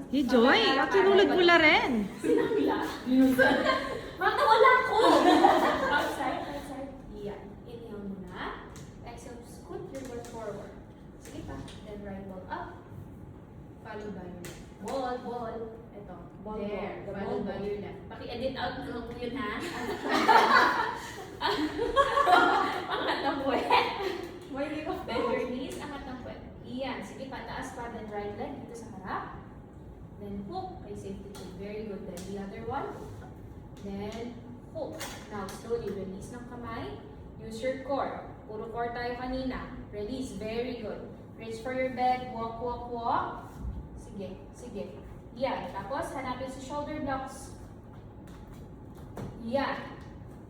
Hey, Joy, kinulad mo la rin. Sinangla. Mata, wala ko. Outside. Yan. Inhale muna. Exhale, scoot your butt forward. Sige pa. Then right ball up. Followed by your left. Ball. Ito. There. Followed by your left. Paki-edit out ko yun, ha? Angat ng puwet. Bend your knees. Angat ng puwet. Iyan. Sige pa. Taas pa. Then right leg. Dito sa harap. Then hook. Kay safety two. Very good. Then the other one. Then hook. Now, slowly release ng kamay. Use your core. Puro core tayo kanina. Release. Very good. Reach for your bed. Walk. Sige. Yan. Tapos, hanapin sa shoulder blocks. Yan.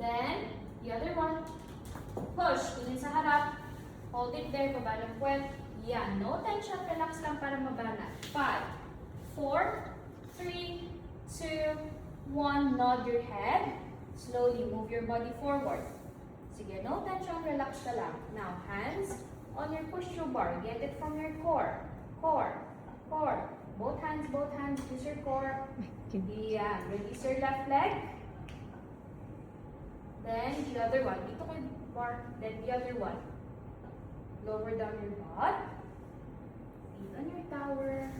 Then, the other one. Push. Kunin sa harap. Hold it there. Baba ng puwet. Yan. No tension. Relax lang para mabana. 5, 4, 3, 2, 1. Nod your head. Slowly move your body forward. Sige, no tension. Relax ka lang. Now, hands on your push-through bar. Get it from your core. Core. Both hands. Use your core. Yeah. Release your left leg. Then, the other one. Dito ko yung bar. Then, the other one. Lower down your butt. Feet on your tower.